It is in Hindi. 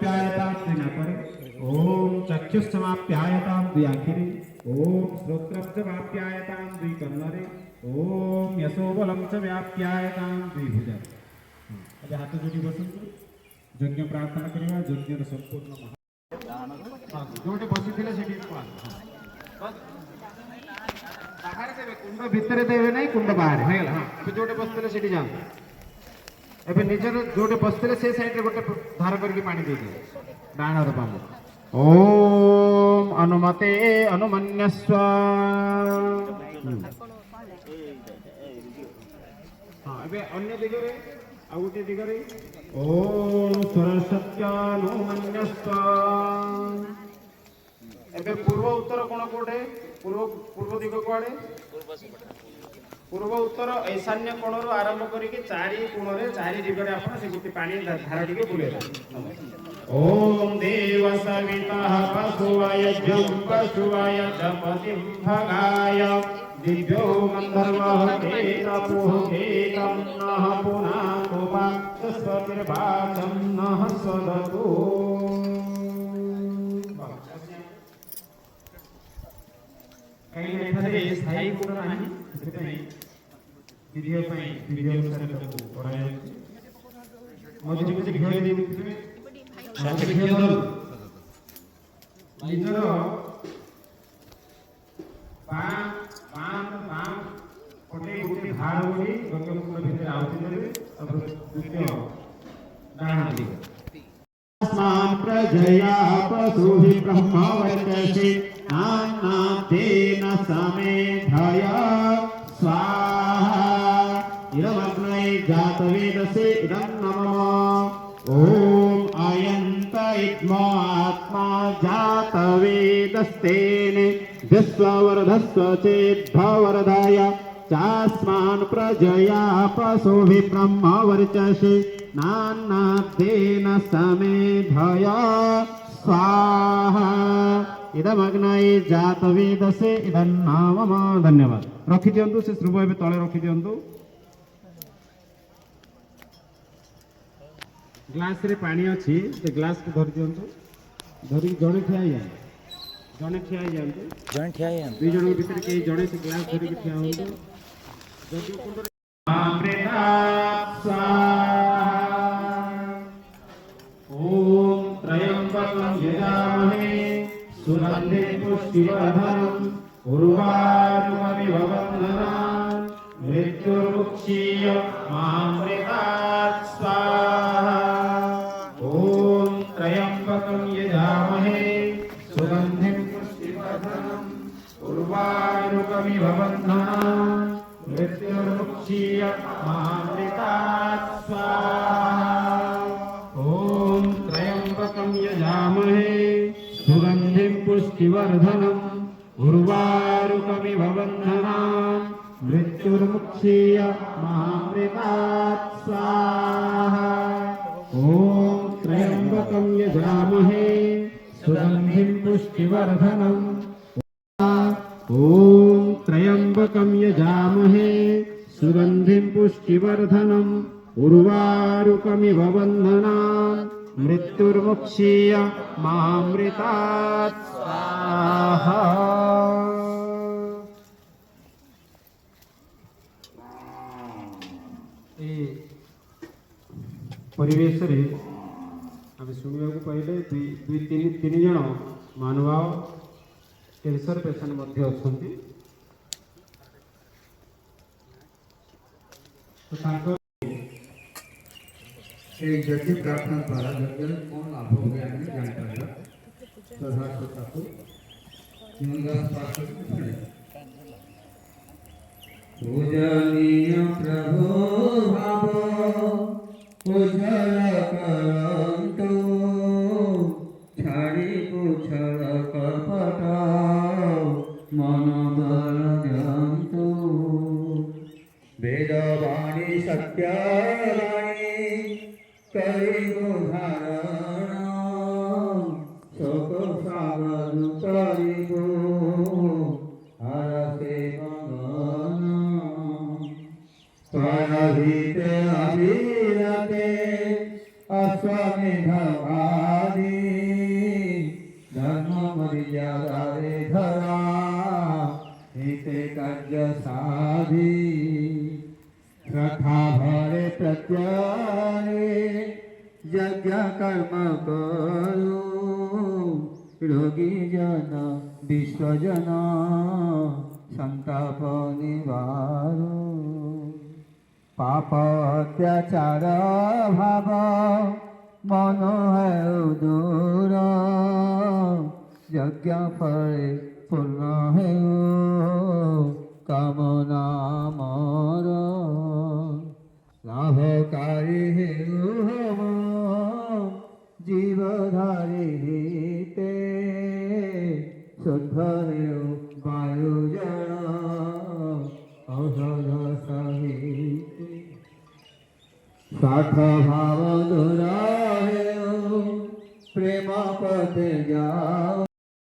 समाप्यायतां दुई नाकरे ओम चक्षुष्माप्यायतां दुई आँखिरे ओम श्रोत्रं च व्याप्यायतां दुई कन्नरे ओम यशोबलं च व्याप्यायतां दुई भुजारे। अब हाथ जोड़ी बसंतु यज्ञ प्रार्थना करवा यज्ञर संपूर्ण महा जोटे बसिथिले सेठी बस बाहर देवे कुंड भितर देवे नहीं कुंड बाहर है हां अब जोटे बसथिले सेठी जान एबे निजर जोटे बसथिले से साइड रे गोटे धार करके पानी दे दे डाणर पानी ओम अनुमते अनुमन्यस्व हां एबे अन्य दिगरे आ गोटे दिगरे ओम सरस्वत्यानुमन्यस्व एबे पूर्व उत्तर कोन कोठे पूर्व दिग कोआडे पूर्व उत्तर ईशान्य कोण रो आरंभ करके चारि कोण रे चारि दिगरे आपण से गुटी पानी धारा टिके बुलेला ओम देव सवितः पशुवाय जम पशुवाय दपतिं भगाय दिव्यो गंधर्वः केतपुः केतं नः पुनातो वाक्स्वतिर्वाचं नः स्वदतु कहीं एठारे स्थायी गुण नाही ସେଥିପାଇଁ ଭିଡ଼ିଓ ପାଇଁ ଭିଡ଼ିଓ ଅନୁସାରେ ତାକୁ କରାଯାଉଛି ମଝିରେ ମଝିରେ ଘିଅ ଦେଇଥିବେ ସାଥେ ଘିଅ ଧରୁ ନିଜର ବାଁ ପଟେ ଗୋଟେ ଧାର ଗୋଡ଼ି ଗଙ୍ଗକୁଣ୍ଡ ଭିତରେ ଆଉତି ଦେବେ ତାପରେ ଦ୍ୱିତୀୟ ଡାହାଣ ଦିଗ अस्मान् प्रजया पशुभिः ब्रह्मवर्चसि नान्नातेन समेधय स्वाहा इदमग्नये जातवेदसे इदं नमः ॐ अयन्त इद्मो आत्मा जातवेदस्तेन विश्ववर्धस्व चेद्भवर्धाय चास्मान् प्रजया पशुभिः ब्रह्मवर्चसि नान्नातेन समेधय स्वाहा इदमग्नये जातवेदसे इदं नामः। धन्यवाद रखि दियंतु से श्रुभ एबे तळे रखि दियंतु ग्लास रे पानी अछि से ग्लास को धरि दियंतु धरि जणे ठिया जाय जणे ठिया जाय दुई जण भीतर के जणे से ग्लास धरि के ठिया होंतु जदि कुंड अमृता ओम त्रयंबकं यजामहे सुगंधिं पुष्टिवर्धनम् उर्वारुकमिव बन्धनान् मृत्युर्मुक्षीय मामृतात् स्वाहा ओम त्रयंबकं यजामहे सुगंधिं पुष्टिवर्धनम् उर्वारुकमिव बन्धनान् मृत्युर्मुक्षीय मामृतात् स्वाहा ओम त्रयंबकं यजामहे सुगंधिं पुष्टिवर्धनम् उर्वारुकमिव बन्धनान् मृत्युर्मुक्षीय मामृतात् स्वाहा ओम त्र्यंबकं यजामहे सुगंधिं पुष्टिवर्धनम् ओम त्र्यंबकं यजामहे सुगंधिं पुष्टिवर्धनम् उर्वारुकमिव बन्धनान् मृत्युर्मुक्षीय मामृतात् स्वाहा परिवेश रे आम शुणा पहले दुई तीन जन महानुभाव कैंसर पेशेंट मध्य अच्छी यज्ञ प्रार्थना द्वारा यज्ञ कौन लाभ हो गया हमें जानकारी श्रद्धा को पूजनीय प्रभु भाव उज्जवल करंतु छाड़ी पुछल कपट मन बल जंतु वेदवाणी सत्यवाणी करिगो धारण शोक सागर करिगो हरसे मगन परहिते अविरते अश्वमेध आदि તથા ભરે પ્રત્યારે यज्ञ कर्म करो रोगी जन विश्वजन संताप निवारो पाप अत्याचार भाव मन है दूर यज्ञ फले पूर्ण है कामना मोर लाभकारी है जीवधारी हिते शुद्ध वायु जल औषध सहित स्वार्थ भाव दूर प्रेम पद जाओ